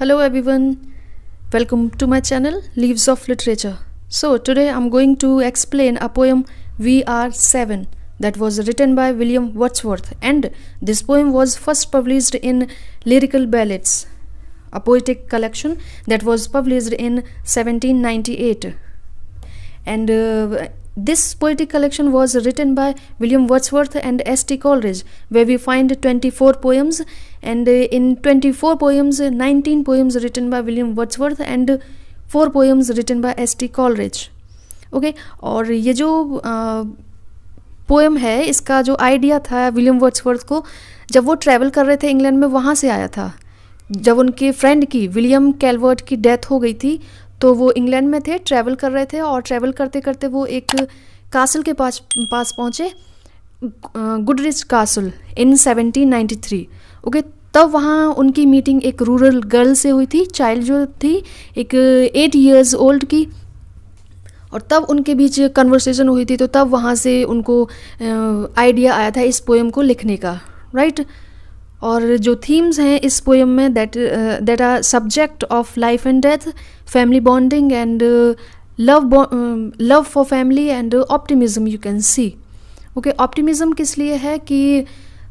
Hello everyone, welcome to my channel Leaves of Literature. So today I'm going to explain a poem We Are Seven that was written by William Wordsworth, and this poem was first published in Lyrical Ballads, a poetic collection that was published in 1798. And this poetic collection was written by William Wordsworth and S.T. Coleridge, where we find 24 poems, and in 24 poems 19 poems written by William Wordsworth and 4 poems written by S.T. Coleridge. Okay और ये जो poem है, इसका जो idea था William Wordsworth को, जब वो ट्रैवल कर रहे थे इंग्लैंड में, वहाँ से आया था. जब उनके फ्रेंड की, विलियम कैलवर्ट की, डेथ हो गई थी, तो वो इंग्लैंड में थे, ट्रैवल कर रहे थे, और ट्रैवल करते करते वो एक कासल के पास पहुँचे, गुडरिच कासल, इन 1793. ओके, तब वहाँ उनकी मीटिंग एक रूरल गर्ल से हुई थी, चाइल्ड जो थी एक 8 years ओल्ड की, और तब उनके बीच कन्वर्सेशन हुई थी. तो तब वहाँ से उनको आइडिया आया था इस पोएम को लिखने का, राइट. और जो थीम्स हैं इस पोएम में, that are subject of life and death, family bonding and love for family and optimism, you can see. Okay, optimism किस लिए है कि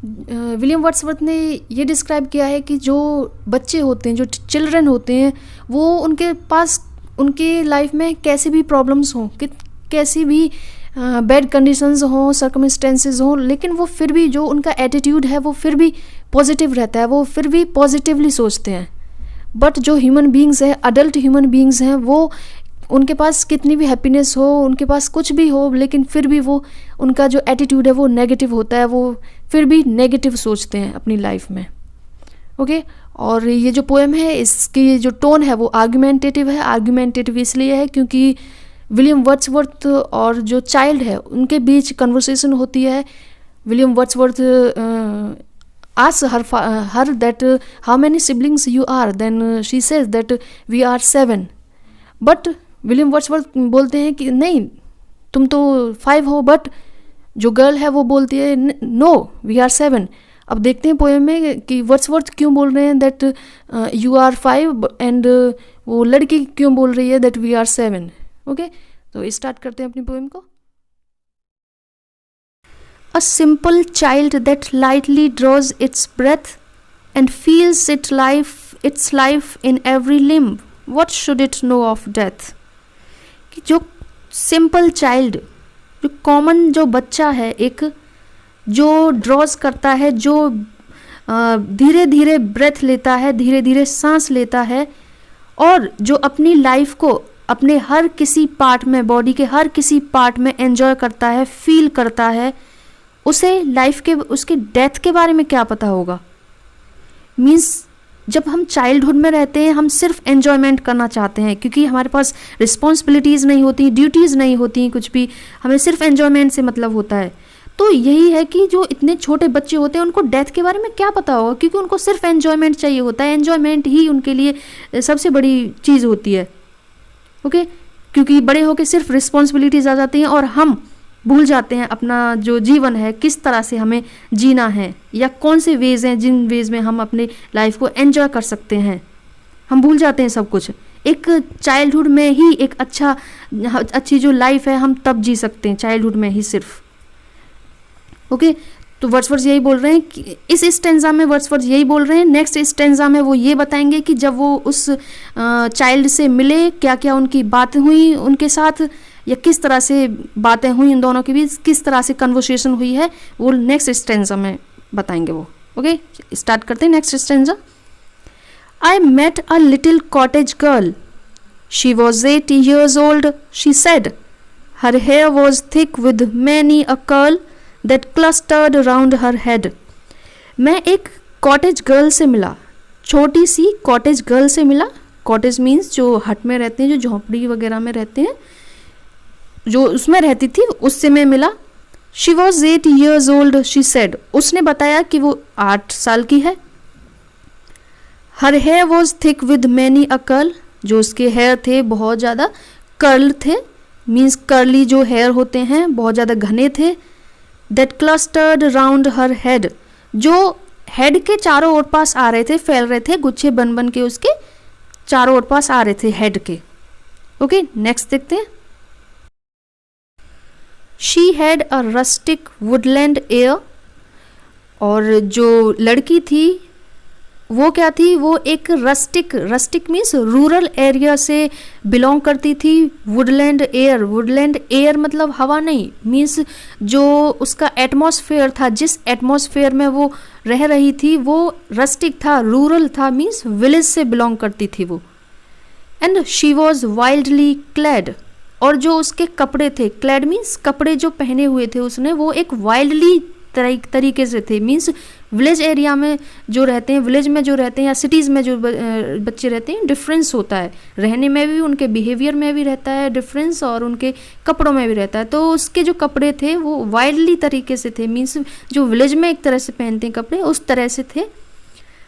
विलियम वर्ड्सवर्थ ने ये डिस्क्राइब किया है कि जो बच्चे होते हैं, जो चिल्ड्रन होते हैं, वो उनके पास उनके लाइफ में कैसे भी प्रॉब्लम्स हों, कि कैसी भी बैड कंडीशंस हों, सर्कमस्टेंसेस हों, लेकिन वो फिर भी जो उनका एटीट्यूड है वो फिर भी पॉजिटिव रहता है, वो फिर भी पॉजिटिवली सोचते हैं. बट जो ह्यूमन बींग्स हैं, अडल्ट ह्यूमन बींग्स हैं, वो उनके पास कितनी भी हैप्पीनेस हो, उनके पास कुछ भी हो, लेकिन फिर भी वो उनका जो एटीट्यूड है वो नेगेटिव होता है, वो फिर भी नेगेटिव सोचते हैं अपनी लाइफ में. ओके, और ये जो पोएम है इसकी जो टोन है वो आर्गुमेंटेटिव है. आर्गुमेंटेटिव इसलिए है क्योंकि विलियम वर्ड्सवर्थ और जो चाइल्ड है उनके बीच कन्वर्सेशन होती है. William Wordsworth asks her that how many siblings you are, then she says that we are 7. But William Wordsworth बोलते हैं कि नहीं, तुम तो 5 हो, बट जो गर्ल है वो बोलती है नो, वी आर 7. अब देखते हैं पोएम में कि वर्ड्सवर्थ क्यों बोल रहे हैं दैट यू आर 5 एंड वो लड़की क्यों बोल रही है दैट वी आर 7. ओके, तो स्टार्ट करते हैं अपनी पोएम को. A simple child that lightly draws its breath and feels its life in every limb, what should it know of death? कि जो सिंपल चाइल्ड, जो कॉमन जो बच्चा है, एक जो ड्रॉज करता है, जो धीरे धीरे ब्रेथ लेता है, धीरे धीरे सांस लेता है, और जो अपनी लाइफ को अपने हर किसी पार्ट में, बॉडी के हर किसी पार्ट में एंजॉय करता है, फील करता है, उसे लाइफ के, उसके डेथ के बारे में क्या पता होगा. मीन्स जब हम चाइल्डहुड में रहते हैं, हम सिर्फ एन्जॉयमेंट करना चाहते हैं, क्योंकि हमारे पास रिस्पॉन्सिबिलिटीज़ नहीं होती, ड्यूटीज़ नहीं होती, कुछ भी, हमें सिर्फ एन्जॉयमेंट से मतलब होता है. तो यही है कि जो इतने छोटे बच्चे होते हैं उनको डेथ के बारे में क्या पता होगा, क्योंकि उनको सिर्फ एन्जॉयमेंट चाहिए होता है. एन्जॉयमेंट ही उनके लिए सबसे बड़ी चीज़ होती है. ओके, क्योंकि बड़े होकर सिर्फ रिस्पॉन्सिबिलिटीज़ आ जाती हैं और हम भूल जाते हैं अपना जो जीवन है, किस तरह से हमें जीना है, या कौन से वेज़ हैं जिन वेज़ में हम अपने लाइफ को एंजॉय कर सकते हैं. हम भूल जाते हैं सब कुछ. एक चाइल्डहुड में ही एक अच्छी जो लाइफ है हम तब जी सकते हैं, चाइल्डहुड में ही सिर्फ. ओके, तो वर्ड्सवर्थ यही बोल रहे हैं कि इस स्टेंजा में वर्ड्सवर्थ यही बोल रहे हैं. नेक्स्ट स्टेंजा में वो ये बताएंगे कि जब वो उस चाइल्ड से मिले, क्या क्या उनकी बातें हुई उनके साथ, या किस तरह से बातें हुई इन दोनों के बीच, किस तरह से कन्वर्सेशन हुई है, वो नेक्स्ट स्टेंजा में बताएंगे वो. ओके, स्टार्ट करते हैं next stanza. I met a little cottage girl, she was 8 years old, she said, her hair was thick with many a curl that clustered around her head. मैं एक cottage girl से मिला, छोटी सी cottage girl से मिला. Cottage means जो हट में रहते हैं, जो झोंपड़ी वगैरह में रहते हैं, जो उसमें रहती थी, उससे मैं मिला. She was 8 years old, she said, उसने बताया कि वो 8 साल की है. Her hair was thick with many a curl, जो उसके हेयर थे बहुत ज़्यादा कर्ल थे, मीन्स कर्ली जो हेयर होते हैं बहुत ज़्यादा घने थे. That clustered round her head, जो हेड के चारों ओर पास आ रहे थे, फैल रहे थे, गुच्छे बन बन के उसके चारों ओर पास आ रहे थे हेड के। ओके, नेक्स्ट देखते हैं। She had a rustic Woodland air, और जो लड़की थी वो क्या थी, वो एक रस्टिक मीन्स रूरल एरिया से बिलोंग करती थी। वुडलैंड एयर मतलब हवा नहीं, मीन्स जो उसका एटमॉस्फेयर था, जिस एटमॉस्फेयर में वो रह रही थी वो रस्टिक था, रूरल था, मीन्स विलेज से बिलोंग करती थी वो। And she was wildly clad, और जो उसके कपड़े थे, क्लैड मीन्स कपड़े जो पहने हुए थे उसने, वो एक वाइल्डली तरीके से थे, मीन्स विलेज एरिया में जो रहते हैं, विलेज में जो रहते हैं या सिटीज़ में जो बच्चे रहते हैं, डिफरेंस होता है रहने में भी, उनके बिहेवियर में भी रहता है डिफरेंस, और उनके कपड़ों में भी रहता है। तो उसके जो कपड़े थे वो वाइल्डली तरीके से थे, मीन्स जो विलेज में एक तरह से पहनते हैं कपड़े उस तरह से थे।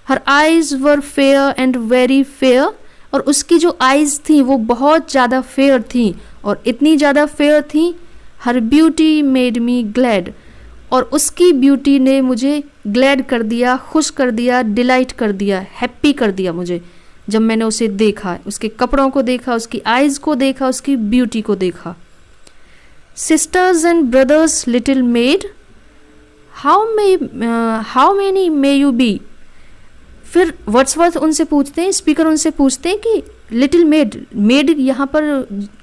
हर eyes were fair and very fair, और उसकी जो आइज़ थी वो बहुत ज़्यादा फेयर थी, और इतनी ज़्यादा फेयर थी। हर ब्यूटी मेड मी ग्लैड, और उसकी ब्यूटी ने मुझे ग्लैड कर दिया, खुश कर दिया, डिलाइट कर दिया, हैप्पी कर दिया मुझे, जब मैंने उसे देखा, उसके कपड़ों को देखा, उसकी आइज़ को देखा, उसकी ब्यूटी को देखा। Sisters and brothers little maid, how many may you be. फिर वर्ड्सवर्थ उनसे पूछते हैं, स्पीकर उनसे पूछते हैं कि लिटिल मेड यहाँ पर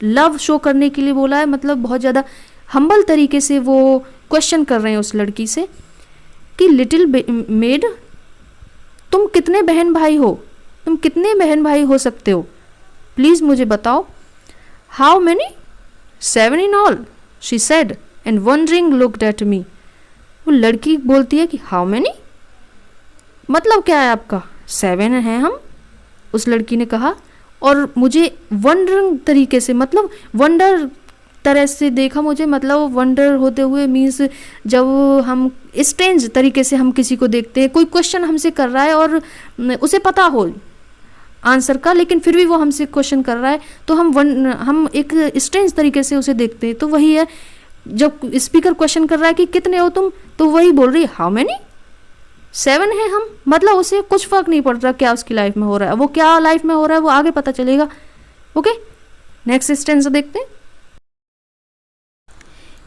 लव शो करने के लिए बोला है, मतलब बहुत ज़्यादा हम्बल तरीके से वो क्वेश्चन कर रहे हैं उस लड़की से कि लिटिल मेड, तुम कितने बहन भाई हो, तुम कितने बहन भाई हो सकते हो, प्लीज़ मुझे बताओ। How many, 7 in all, she said and wondering looked at me. वो लड़की बोलती है कि हाउ मैनी, मतलब क्या है आपका, 7 हैं हम, उस लड़की ने कहा। और मुझे वंडरिंग तरीके से, मतलब वंडर तरह से देखा मुझे, मतलब वंडर होते हुए मीन्स जब हम स्ट्रेंज तरीके से हम किसी को देखते हैं, कोई क्वेश्चन हमसे कर रहा है और उसे पता हो आंसर का, लेकिन फिर भी वो हमसे क्वेश्चन कर रहा है, तो हम एक स्ट्रेंज तरीके से उसे देखते हैं। तो वही है, जब स्पीकर क्वेश्चन कर रहा है कि कितने हो तुम, तो वही बोल रही है हाउ मैनी, 7 हैं हम, मतलब उसे कुछ फर्क नहीं पड़ता क्या उसकी लाइफ में हो रहा है, वो क्या लाइफ में हो रहा है वो आगे पता चलेगा। ओके, नेक्स्ट स्टेंस देखते हैं।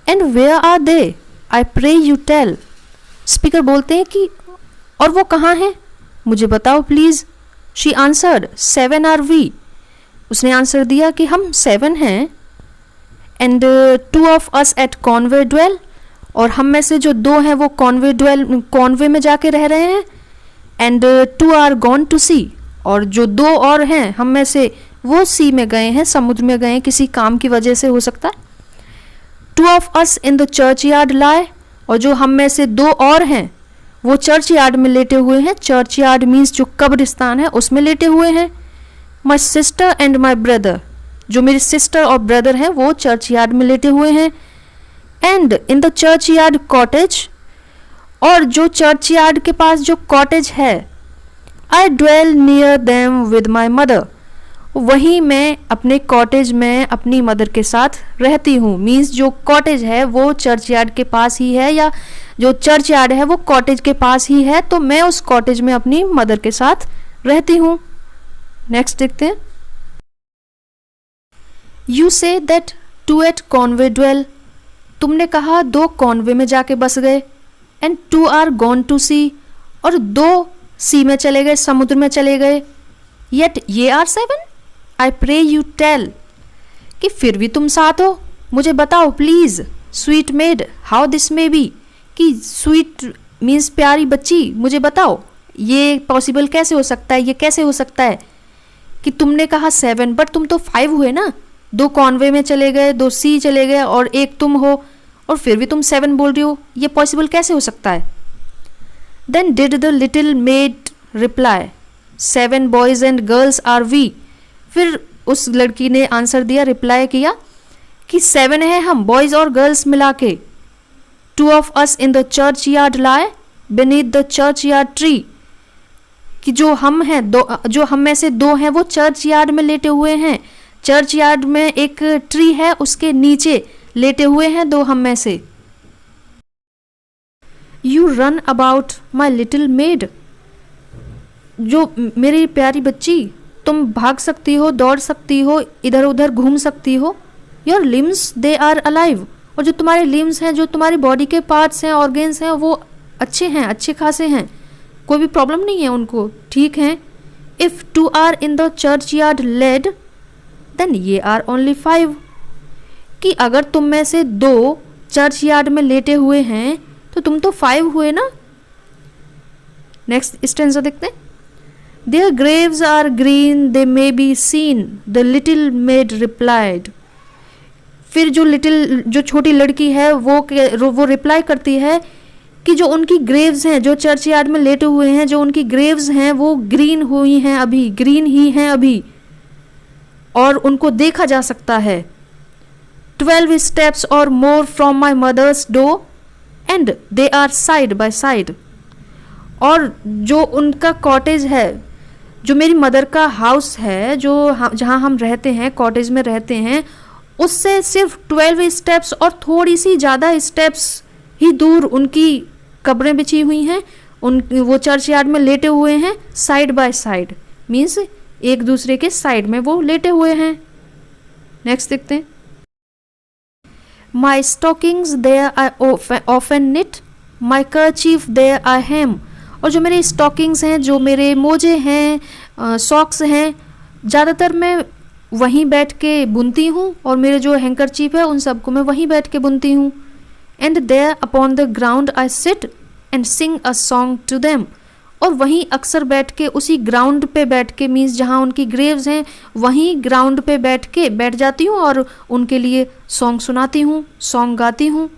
And where are they, I pray you tell. Speaker बोलते हैं कि और वो कहाँ हैं, मुझे बताओ please. She answered 7 are we, उसने आंसर दिया कि हम 7 हैं। And 2 of us at Conway dwell, और हम में से जो 2 हैं वो कॉन्वे में जाके रह रहे हैं। एंड 2 आर गॉन टू सी, और जो 2 और हैं हम में से वो सी में गए हैं, समुद्र में गए हैं, किसी काम की वजह से हो सकता है। 2 of us in the churchyard lie, और जो हम में से 2 और हैं वो चर्च यार्ड में लेटे हुए हैं। चर्च यार्ड मीन्स जो कब्रिस्तान है उसमें लेटे हुए हैं। My sister and my brother, जो मेरी सिस्टर और ब्रदर हैं वो चर्च यार्ड में लेटे हुए हैं। And in the churchyard cottage, और जो चर्च यार्ड के पास जो कॉटेज है, I dwell near them with my mother, वहीं मैं अपने कॉटेज में अपनी मदर के साथ रहती हूँ। मीन्स जो कॉटेज है वो चर्च यार्ड के पास ही है, या जो चर्च यार्ड है वो कॉटेज के पास ही है, तो मैं उस कॉटेज में अपनी मदर के साथ रहती हूँ। नेक्स्ट देखते हैं। You say that 2 eight Conway dwell, तुमने कहा 2 कॉन्वे में जाके बस गए। एंड 2 आर गॉन टू सी, और 2 सी में चले गए, समुद्र में चले गए। Yet ye are 7, I pray you tell, कि फिर भी तुम 7 हो, मुझे बताओ please. Sweet maid how this may be, कि स्वीट मीन्स प्यारी बच्ची, मुझे बताओ ये पॉसिबल कैसे हो सकता है, ये कैसे हो सकता है कि तुमने कहा 7 बट तुम तो 5 हुए ना, 2 कॉन्वे में चले गए, 2 सी चले गए और 1 तुम हो, और फिर भी तुम 7 बोल रही हो, ये पॉसिबल कैसे हो सकता है। Then did the little maid reply 7 boys and girls are we, फिर उस लड़की ने आंसर दिया, रिप्लाई किया कि 7 है हम, बॉयज़ और गर्ल्स मिला के। 2 of us in the churchyard lie beneath the church yard tree, कि जो हम हैं, जो हम में से 2 हैं वो चर्च यार्ड में लेटे हुए हैं। चर्च यार्ड में एक ट्री है, उसके नीचे लेटे हुए हैं 2 हम में से। You run about my little made, जो मेरी प्यारी बच्ची, तुम भाग सकती हो, दौड़ सकती हो, इधर उधर घूम सकती हो। Your limbs they are alive, और जो तुम्हारे लिम्स हैं, जो तुम्हारी बॉडी के पार्ट्स हैं, ऑर्गेन्स हैं, वो अच्छे हैं, अच्छे खासे हैं, कोई भी प्रॉब्लम नहीं है उनको, ठीक हैं। If 2 are in the churchyard laid then ye are only 5, कि अगर तुम में से 2 चर्च यार्ड में लेटे हुए हैं तो तुम तो 5 हुए ना। नेक्स्ट स्टेंजा देखते हैं। Their graves are green, they may be seen, the little maid replied. फिर जो छोटी लड़की है वो रिप्लाई करती है कि जो उनकी ग्रेव्स हैं, जो चर्च यार्ड में लेटे हुए हैं, जो उनकी ग्रेव्स हैं वो ग्रीन हुई हैं अभी, ग्रीन ही हैं अभी, और उनको देखा जा सकता है। 12 steps or more from my mother's door and they are side by side. और जो उनका कॉटेज है, जो मेरी मदर का हाउस है, जहाँ हम रहते हैं, कॉटेज में रहते हैं, उससे सिर्फ 12 स्टेप्स और थोड़ी सी ज़्यादा स्टेप्स ही दूर उनकी कब्रें बिछी हुई हैं। वो चर्च यार्ड में लेटे हुए हैं, साइड बाय साइड, मीन्स एक दूसरे के साइड में वो लेटे हुए हैं। नेक्स्ट देखते हैं। My stockings there I often knit, my kerchief there I hem. और जो मेरे स्टॉकिंग्स हैं, जो मेरे मोजे हैं, सॉक्स हैं, ज़्यादातर मैं वहीं बैठ के बुनती हूँ, और मेरे जो हैंकरचीफ है उन सबको मैं वहीं बैठ के बुनती हूँ। And there upon the ground I sit and sing a song to them. और वहीं अक्सर बैठ के, उसी ग्राउंड पे बैठ के, मीन्स जहाँ उनकी ग्रेव्स हैं वहीं ग्राउंड पे बैठ जाती हूँ और उनके लिए सॉन्ग सुनाती हूँ, सॉन्ग गाती हूँ।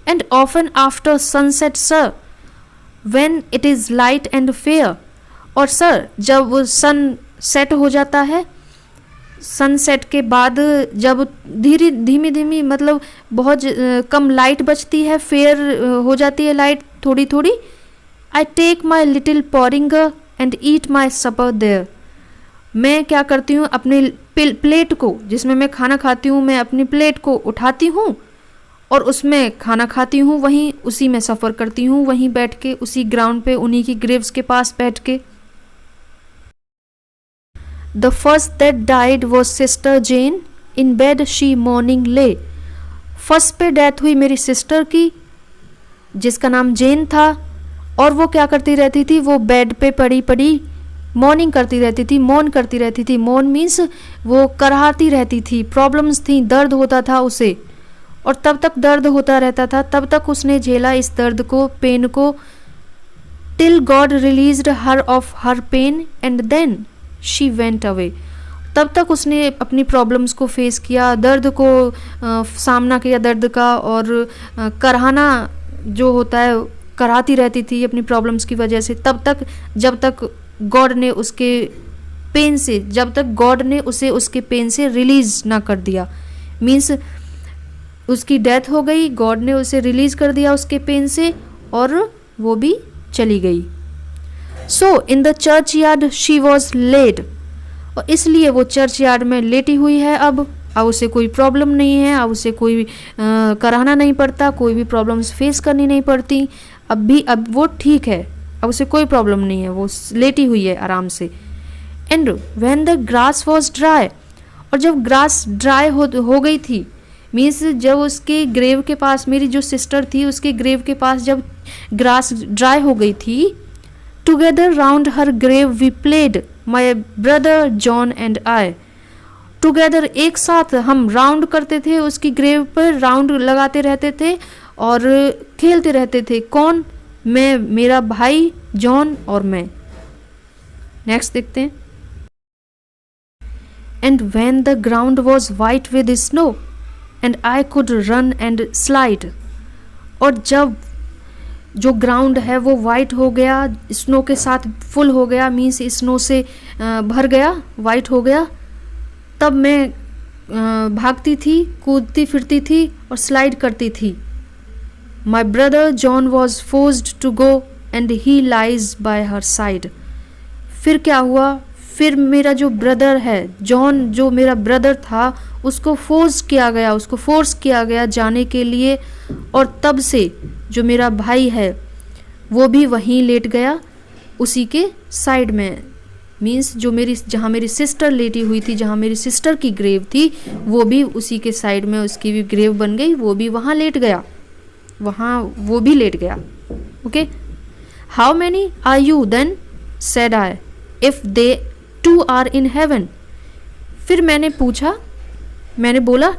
And often after sunset sir when it is light and fair. और सर, जब वो सन सेट हो जाता है, सनसेट के बाद जब धीमी धीमी मतलब बहुत कम लाइट बचती है, फेयर हो जाती है लाइट थोड़ी थोड़ी, I take my little porringer and eat my supper there. मैं क्या करती हूँ, अपनी प्लेट को, जिसमें मैं खाना खाती हूँ, मैं अपनी प्लेट को उठाती हूँ और उसमें खाना खाती हूँ, वहीं उसी में सफ़र करती हूँ, वहीं बैठ के, उसी ग्राउंड पे, उन्हीं की ग्रेव्स के पास बैठ के। The first that died was sister Jane, in bed she mourning lay. First पे डेथ हुई मेरी सिस्टर की, जिसका नाम जेन था, और वो क्या करती रहती थी, वो बेड पे पड़ी मॉर्निंग करती रहती थी, मौन करती रहती थी। मौन मीन्स वो कराहती रहती थी, प्रॉब्लम्स थी, दर्द होता था उसे, और तब तक दर्द होता रहता था, तब तक उसने झेला इस दर्द को, पेन को, till God released her of her pain and then she went away. तब तक उसने अपनी प्रॉब्लम्स को फेस किया, दर्द को सामना किया, दर्द का, और कराहना जो होता है, कराती रहती थी अपनी प्रॉब्लम्स की वजह से, तब तक जब तक गॉड ने उसके पेन से, जब तक गॉड ने उसे उसके पेन से रिलीज़ ना कर दिया। मीन्स उसकी डेथ हो गई, गॉड ने उसे रिलीज़ कर दिया उसके पेन से, और वो भी चली गई। So in the churchyard she was laid, और इसलिए वो चर्च यार्ड में लेटी हुई है। अब उसे कोई प्रॉब्लम नहीं है, अब उसे कोई कराना नहीं पड़ता, कोई भी प्रॉब्लम्स फेस करनी नहीं पड़ती। अब वो ठीक है, अब उसे कोई प्रॉब्लम नहीं है, वो लेटी हुई है आराम से। And when the grass was dry, और जब ग्रास ड्राई हो गई थी, मीन्स जब उसके ग्रेव के पास, मेरी जो सिस्टर थी उसके ग्रेव के पास जब ग्रास ड्राई हो गई थी, together round her grave we played my brother John and I. Together, एक साथ हम राउंड करते थे, उसकी ग्रेव पर राउंड लगाते रहते थे और खेलते रहते थे। कौन? मैं, मेरा भाई जॉन और मैं। नेक्स्ट देखते हैं। And when the ground was white with snow and I could run and slide. और जब जो ग्राउंड है वो वाइट हो गया, स्नो के साथ फुल हो गया, मीन्स स्नो से भर गया, वाइट हो गया, तब मैं भागती थी, कूदती फिरती थी और स्लाइड करती थी। My brother John was forced to go and he lies by her side. फिर क्या हुआ? फिर मेरा जो ब्रदर है जॉन, जो मेरा ब्रदर था, उसको फोर्स किया गया जाने के लिए, और तब से जो मेरा भाई है वो भी वहीं लेट गया, उसी के साइड में, मीन्स जो जहाँ मेरी सिस्टर लेटी हुई थी, जहाँ मेरी सिस्टर की ग्रेव थी, वो भी उसी के साइड में उसकी भी ग्रेव बन गई, वो भी वहाँ लेट गया, वहाँ वो भी लेट गया। Okay, how many are you then said I if they two are in heaven. फिर मैंने बोला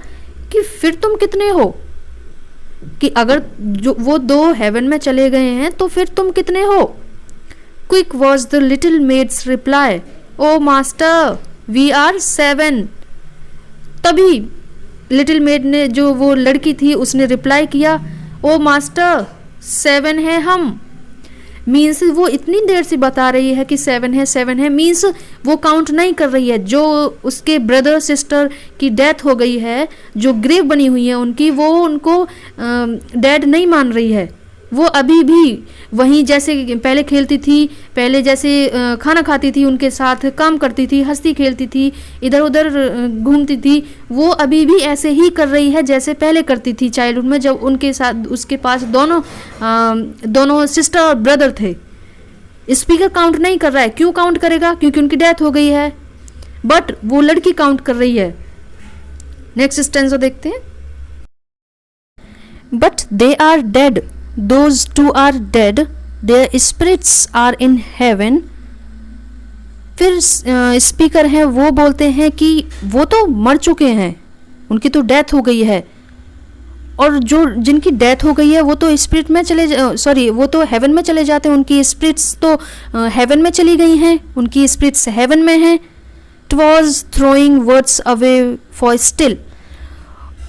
कि फिर तुम कितने हो, कि अगर जो वो 2 हेवन में चले गए हैं तो फिर तुम कितने हो। Quick was the little maid's reply, O master we are 7। तभी लिटिल मेड ने, जो वो लड़की थी, उसने रिप्लाई किया, ओ मास्टर 7 है हम। मीन्स वो इतनी देर से बता रही है कि 7 है 7 है, मीन्स वो काउंट नहीं कर रही है। जो उसके ब्रदर सिस्टर की डेथ हो गई है, जो ग्रेव बनी हुई है उनकी, वो उनको डैड नहीं मान रही है। वो अभी भी वहीं जैसे पहले खेलती थी, पहले जैसे खाना खाती थी, उनके साथ काम करती थी, हंसती खेलती थी, इधर उधर घूमती थी, वो अभी भी ऐसे ही कर रही है जैसे पहले करती थी चाइल्डहुड में, जब उनके साथ उसके पास दोनों सिस्टर और ब्रदर थे। स्पीकर काउंट नहीं कर रहा है। क्यों काउंट करेगा? क्योंकि उनकी डेथ हो गई है। बट वो लड़की काउंट कर रही है। नेक्स्ट स्टेंजा देखते हैं। But they are dead, those two are dead, their spirits are in heaven। फिर स्पीकर हैं, वो बोलते हैं कि वो तो मर चुके हैं, उनकी तो डेथ हो गई है, और जो जिनकी डेथ हो गई है वो तो स्पिरिट में वो तो हेवन में चले जाते हैं, उनकी स्पिरिट्स तो हेवन में चली गई हैं, उनकी स्पिरिट्स हेवन में हैं। It was throwing words away for still.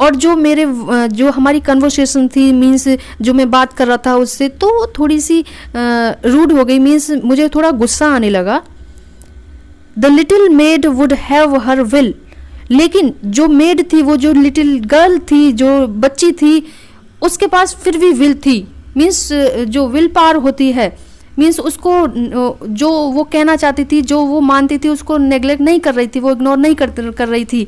और जो हमारी कन्वर्सेशन थी, मीन्स जो मैं बात कर रहा था उससे, तो वो थोड़ी सी रूड हो गई, मीन्स मुझे थोड़ा गुस्सा आने लगा। The little made would have her will. लेकिन जो मेड थी, वो जो लिटिल गर्ल थी, जो बच्ची थी, उसके पास फिर भी विल थी। मीन्स जो विल पावर होती है, मीन्स उसको जो वो कहना चाहती थी, जो वो मानती थी, उसको नेग्लेक्ट नहीं कर रही थी, वो इग्नोर नहीं कर रही थी,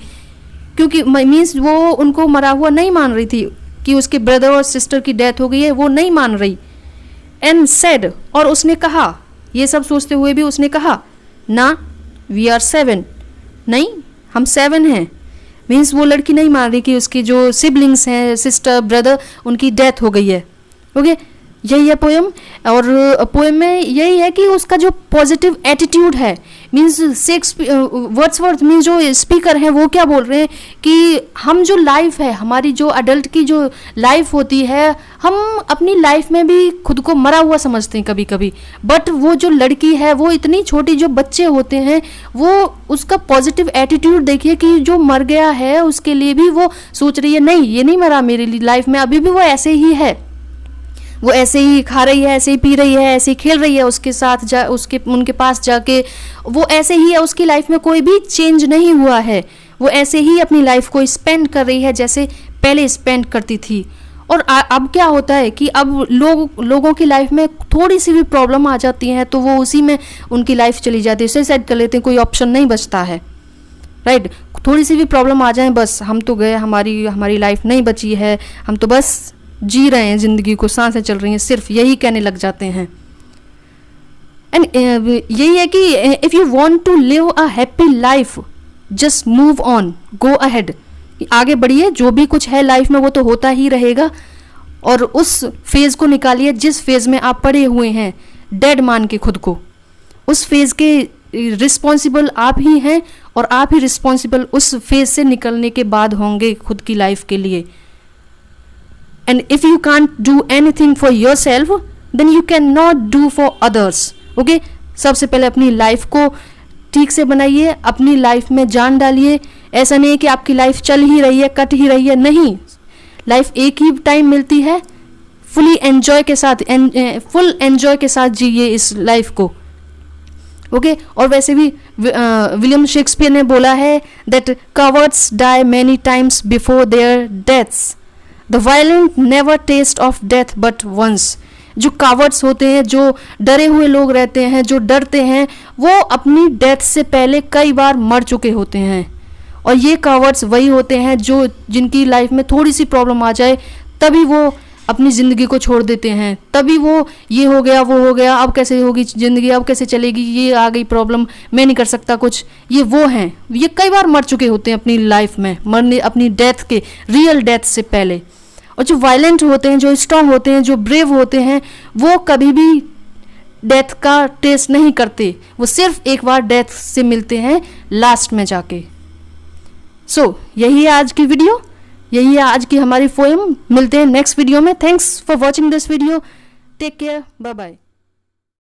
क्योंकि मीन्स वो उनको मरा हुआ नहीं मान रही थी कि उसके ब्रदर और सिस्टर की डेथ हो गई है, वो नहीं मान रही। एंड सेड, और उसने कहा, ये सब सोचते हुए भी उसने कहा, ना वी आर 7, नहीं हम 7 हैं। मीन्स वो लड़की नहीं मान रही कि उसकी जो सिबलिंग्स हैं, सिस्टर ब्रदर, उनकी डेथ हो गई है। ओके, यही है पोएम। और पोएम में यही है कि उसका जो पॉजिटिव एटीट्यूड है, मीन्स वर्ड्सवर्थ मीन्स जो स्पीकर हैं, वो क्या बोल रहे हैं कि हम जो लाइफ है, हमारी जो अडल्ट की जो लाइफ होती है, हम अपनी लाइफ में भी खुद को मरा हुआ समझते हैं कभी कभी। बट वो जो लड़की है, वो इतनी छोटी, जो बच्चे होते हैं, वो उसका पॉजिटिव एटीट्यूड देखिए कि जो मर गया है उसके लिए भी वो सोच रही है, नहीं ये नहीं मरा मेरी लाइफ में, अभी भी वो ऐसे ही है, वो ऐसे ही खा रही है, ऐसे ही पी रही है, ऐसे ही खेल रही है उसके साथ, उनके पास जाके वो ऐसे ही है, उसकी लाइफ में कोई भी चेंज नहीं हुआ है, वो ऐसे ही अपनी लाइफ को स्पेंड कर रही है जैसे पहले स्पेंड करती थी। और अब क्या होता है कि अब लोगों की लाइफ में थोड़ी सी भी प्रॉब्लम आ जाती है तो वो उसी में उनकी लाइफ चली जाती है, सुसाइड कर लेते हैं, कोई ऑप्शन नहीं बचता है, राइट। थोड़ी सी भी प्रॉब्लम आ जाए, बस हम तो गए, हमारी लाइफ नहीं बची है, हम तो बस जी रहे हैं जिंदगी को, सांसें चल रही हैं, सिर्फ यही कहने लग जाते हैं। एंड यही है कि if you want to live a happy life, just move on, go ahead, आगे बढ़िए, जो भी कुछ है लाइफ में वो तो होता ही रहेगा, और उस फेज को निकालिए जिस फेज में आप पड़े हुए हैं, डेड मान के खुद को, उस फेज के रिस्पॉन्सिबल आप ही हैं, और आप ही रिस्पॉन्सिबल उस फेज से निकलने के बाद होंगे खुद की लाइफ के लिए। And if you can't do anything for yourself, then you cannot do for others. Okay? सबसे पहले अपनी लाइफ को ठीक से बनाइए, अपनी लाइफ में जान डालिए। ऐसा नहीं है कि आपकी लाइफ चल ही रही है, कट ही रही है, नहीं, लाइफ एक ही टाइम मिलती है, फुल एंजॉय के साथ जिए इस लाइफ को। ओके, और वैसे भी विलियम शेक्सपियर ने बोला है that cowards die many times before their deaths, the valiant never taste of death but once. जो कावर्ड्स होते हैं, जो डरे हुए लोग रहते हैं, जो डरते हैं, वो अपनी डेथ से पहले कई बार मर चुके होते हैं। और ये कावर्ड्स वही होते हैं जो जिनकी लाइफ में थोड़ी सी प्रॉब्लम आ जाए तभी वो अपनी ज़िंदगी को छोड़ देते हैं, तभी वो ये हो गया वो हो गया, अब कैसे होगी ज़िंदगी, अब कैसे चलेगी, ये आ गई प्रॉब्लम, मैं नहीं कर सकता कुछ। ये वो हैं, ये कई बार मर चुके होते हैं अपनी लाइफ में, मरने अपनी डेथ के, रियल डेथ से पहले। और जो वायलेंट होते हैं, जो स्ट्रांग होते हैं, जो ब्रेव होते हैं, वो कभी भी डेथ का टेस्ट नहीं करते, वो सिर्फ एक बार डेथ से मिलते हैं लास्ट में जाके। यही है आज की वीडियो, यही है आज की हमारी पोएम। मिलते हैं नेक्स्ट वीडियो में। Thanks for watching this video. Take care, bye bye.